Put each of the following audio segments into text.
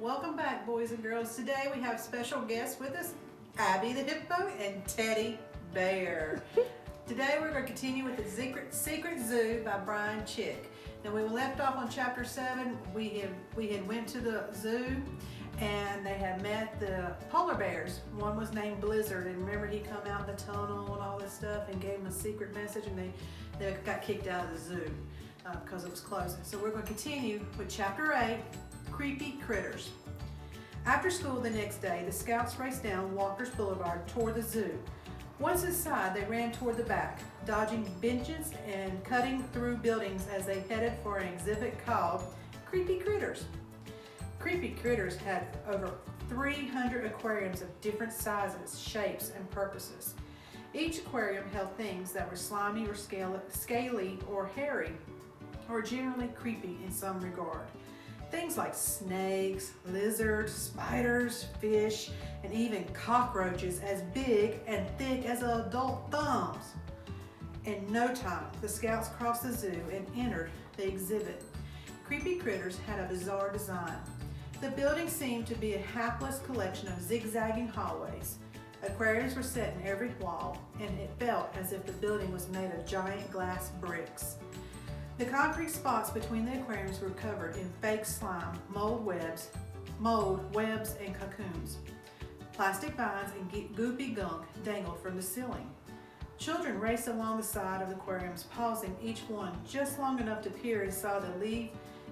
Welcome back, boys and girls. Today we have special guests with us, Abby the Hippo and Teddy Bear. Today we're going to continue with the Secret Zoo by Brian Chick. Now we left off on chapter 7. We had went to the zoo and they had met the polar bears. One was named Blizzard, and remember he come out in the tunnel and all this stuff and gave them a secret message, and they got kicked out of the zoo because it was closing. So we're going to continue with chapter 8, Creepy Critters. After school the next day, the scouts raced down Walker's Boulevard toward the zoo. Once inside, they ran toward the back, dodging benches and cutting through buildings as they headed for an exhibit called Creepy Critters. Creepy Critters had over 300 aquariums of different sizes, shapes, and purposes. Each aquarium held things that were slimy or scaly or hairy, or generally creepy in some regard. Things like snakes, lizards, spiders, fish, and even cockroaches as big and thick as adult thumbs. In no time, the scouts crossed the zoo and entered the exhibit. Creepy Critters had a bizarre design. The building seemed to be a hapless collection of zigzagging hallways. Aquariums were set in every wall, and it felt as if the building was made of giant glass bricks. The concrete spots between the aquariums were covered in fake slime, mold, webs, and cocoons. Plastic vines and goopy gunk dangled from the ceiling. Children raced along the side of the aquariums, pausing each one just long enough to peer inside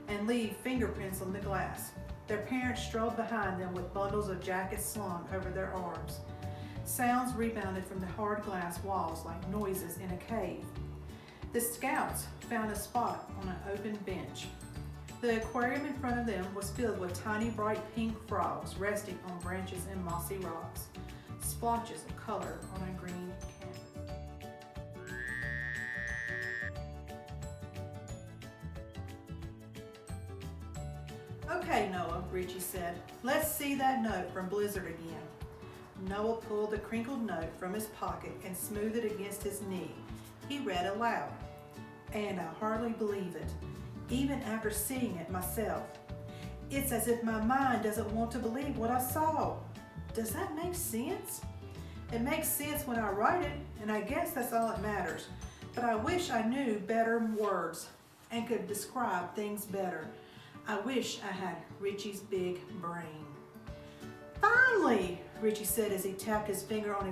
and leave fingerprints on the glass. Their parents strolled behind them with bundles of jackets slung over their arms. Sounds rebounded from the hard glass walls like noises in a cave. The scouts found a spot on an open bench. The aquarium in front of them was filled with tiny bright pink frogs resting on branches and mossy rocks, splotches of color on a green canvas. "Okay, Noah," Richie said, "let's see that note from Blizzard again." Noah pulled the crinkled note from his pocket and smoothed it against his knee. He read aloud, and I hardly believe it, even after seeing it myself. It's as if my mind doesn't want to believe what I saw. Does that make sense? It makes sense when I write it, and I guess that's all that matters. But I wish I knew better words and could describe things better. I wish I had Richie's big brain. "Finally," Richie said as he tapped his finger on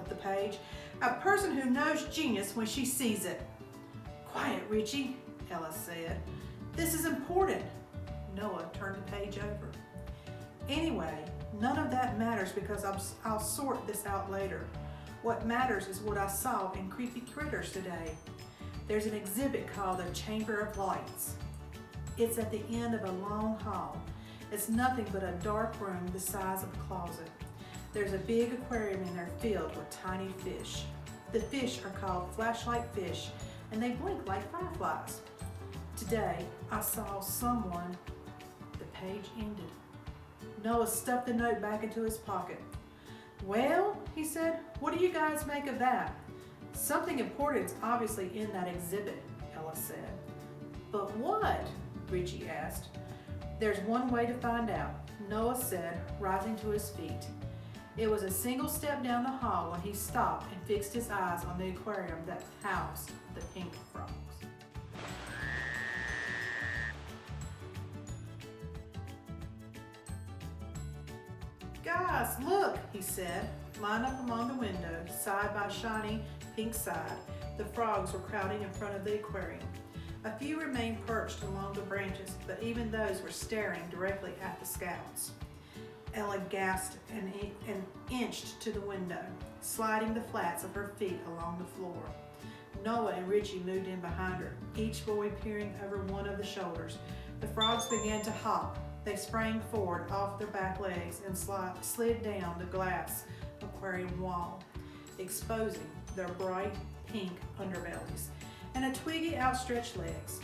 the page, "a person who knows genius when she sees it." "Quiet, Richie," Ella said. "This is important." Noah turned the page over. "Anyway, none of that matters because I'll sort this out later. What matters is what I saw in Creepy Critters today. There's an exhibit called the Chamber of Lights. It's at the end of a long hall. It's nothing but a dark room the size of a closet. There's a big aquarium in there filled with tiny fish. The fish are called flashlight fish, and they blink like fireflies. Today, I saw someone." The page ended. Noah stuffed the note back into his pocket. "Well," he said, "what do you guys make of that?" "Something important's obviously in that exhibit," Ella said. "But what?" Richie asked. "There's one way to find out," Noah said, rising to his feet. It was a single step down the hall when he stopped and fixed his eyes on the aquarium that housed the pink frogs. "Guys, look," he said. Lined up along the window, side by shiny pink side, the frogs were crowding in front of the aquarium. A few remained perched along the branches, but even those were staring directly at the scouts. Ella gasped and inched to the window, sliding the flats of her feet along the floor. Noah and Richie moved in behind her, each boy peering over one of the shoulders. The frogs began to hop. They sprang forward off their back legs and slid down the glass aquarium wall, exposing their bright pink underbellies and a twiggy outstretched legs.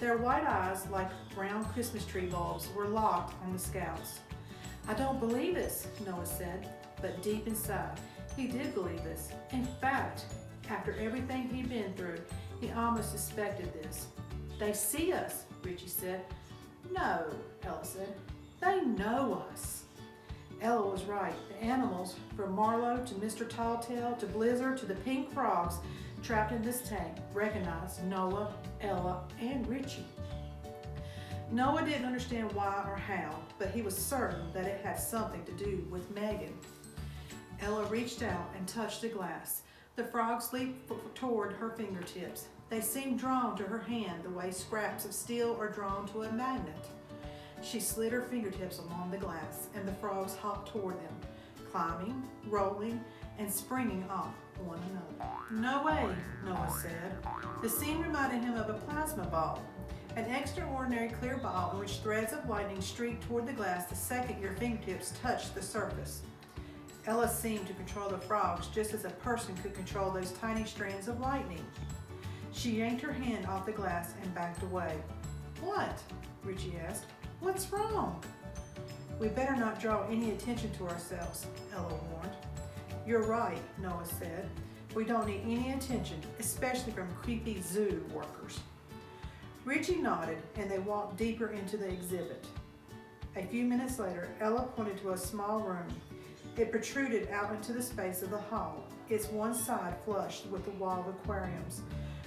Their white eyes, like round Christmas tree bulbs, were locked on the scouts. "I don't believe this," Noah said, but deep inside, he did believe this. In fact, after everything he'd been through, he almost suspected this. "They see us," Richie said. "No," Ella said. They know us. Ella was right. The animals, from Marlowe to Mr. Talltail to Blizzard to the pink frogs trapped in this tank, recognized Noah, Ella, and Richie. Noah didn't understand why or how, but he was certain that it had something to do with Megan. Ella reached out and touched the glass. The frogs leaped toward her fingertips. They seemed drawn to her hand the way scraps of steel are drawn to a magnet. She slid her fingertips along the glass, and the frogs hopped toward them, climbing, rolling, and springing off one another. "No way," Noah said. The scene reminded him of a plasma ball, an extraordinary clear ball in which threads of lightning streaked toward the glass the second your fingertips touched the surface. Ella seemed to control the frogs just as a person could control those tiny strands of lightning. She yanked her hand off the glass and backed away. "What?" Richie asked. "What's wrong?" "We better not draw any attention to ourselves," Ella warned. "You're right," Noah said. "We don't need any attention, especially from creepy zoo workers." Richie nodded, and they walked deeper into the exhibit. A few minutes later, Ella pointed to a small room. It protruded out into the space of the hall, its one side flushed with the wall of aquariums.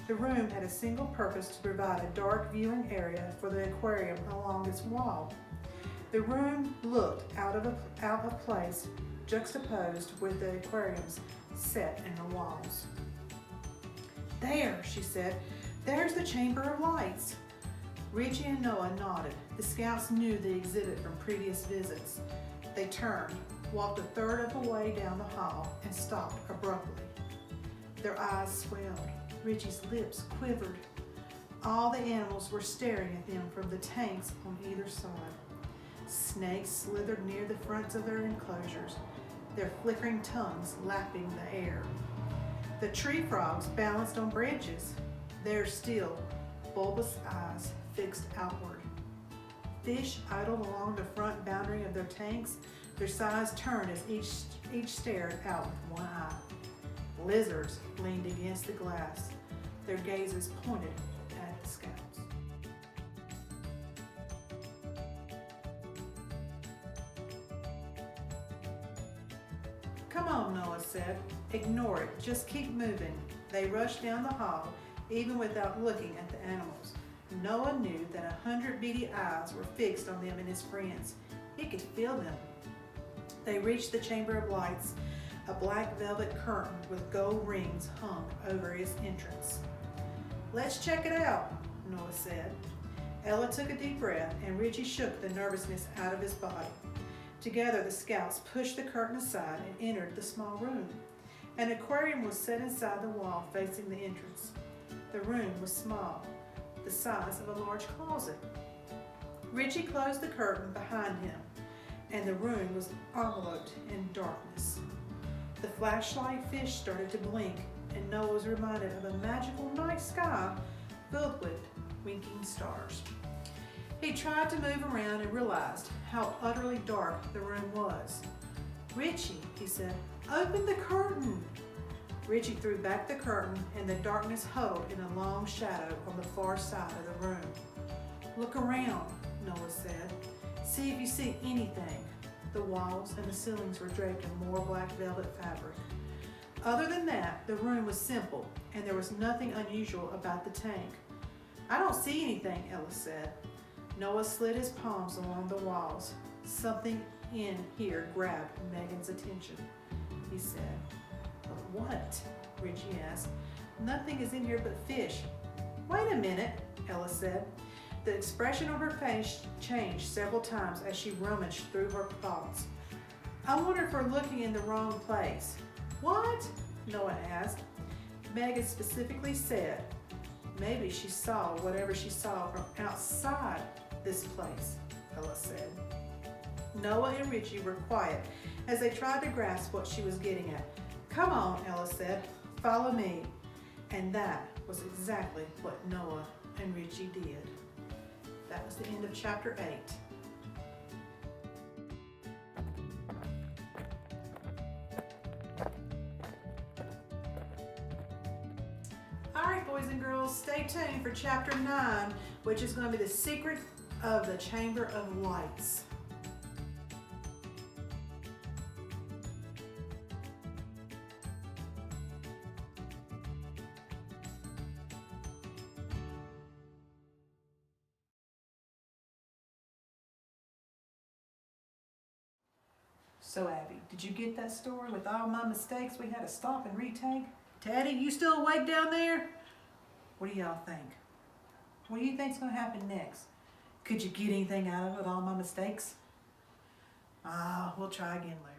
The room had a single purpose to provide a dark viewing area for the aquarium along its wall. The room looked out of place, juxtaposed with the aquariums set in the walls. "There," she said. "There's the Chamber of Lights." Richie and Noah nodded. The scouts knew the exhibit from previous visits. They turned, walked a third of the way down the hall, and stopped abruptly. Their eyes swelled. Richie's lips quivered. All the animals were staring at them from the tanks on either side. Snakes slithered near the fronts of their enclosures, their flickering tongues lapping the air. The tree frogs balanced on branches, their still, bulbous eyes fixed outward. Fish idled along the front boundary of their tanks, their sides turned as each stared out with one eye. Lizards leaned against the glass, their gazes pointed at the scouts. "Come on," Noah said. "Ignore it. Just keep moving." They rushed down the hall, even without looking at the animals. Noah knew that 100 beady eyes were fixed on them and his friends. He could feel them. They reached the Chamber of Lights. A black velvet curtain with gold rings hung over its entrance. "Let's check it out," Noah said. Ella took a deep breath, and Richie shook the nervousness out of his body. Together, the scouts pushed the curtain aside and entered the small room. An aquarium was set inside the wall facing the entrance. The room was small, the size of a large closet. Richie closed the curtain behind him, and the room was enveloped in darkness. The flashlight fish started to blink, and Noah was reminded of a magical night sky filled with winking stars. He tried to move around and realized how utterly dark the room was. "Richie," he said, "open the curtain." Richie threw back the curtain, and the darkness huddled in a long shadow on the far side of the room. "Look around," Noah said. "See if you see anything." The walls and the ceilings were draped in more black velvet fabric. Other than that, the room was simple, and there was nothing unusual about the tank. "I don't see anything," Ella said. Noah slid his palms along the walls. Something in here grabbed Megan's attention. He said, "But what?" Richie asked. "Nothing is in here but fish." "Wait a minute," Ella said. The expression on her face changed several times as she rummaged through her thoughts. "I wonder if we're looking in the wrong place." "What?" Noah asked. Megan specifically said maybe she saw whatever she saw from outside this place, Ella said. Noah and Richie were quiet as they tried to grasp what she was getting at. "Come on," Ella said. "Follow me." And that was exactly what Noah and Richie did. That was the end of chapter 8. Alright, boys and girls, stay tuned for chapter 9, which is going to be the secret of the Chamber of Lights. So Abby, did you get that story with all my mistakes we had to stop and retake? Teddy, you still awake down there? What do y'all think? What do you think's gonna happen next? Could you get anything out of it with all my mistakes? We'll try again later.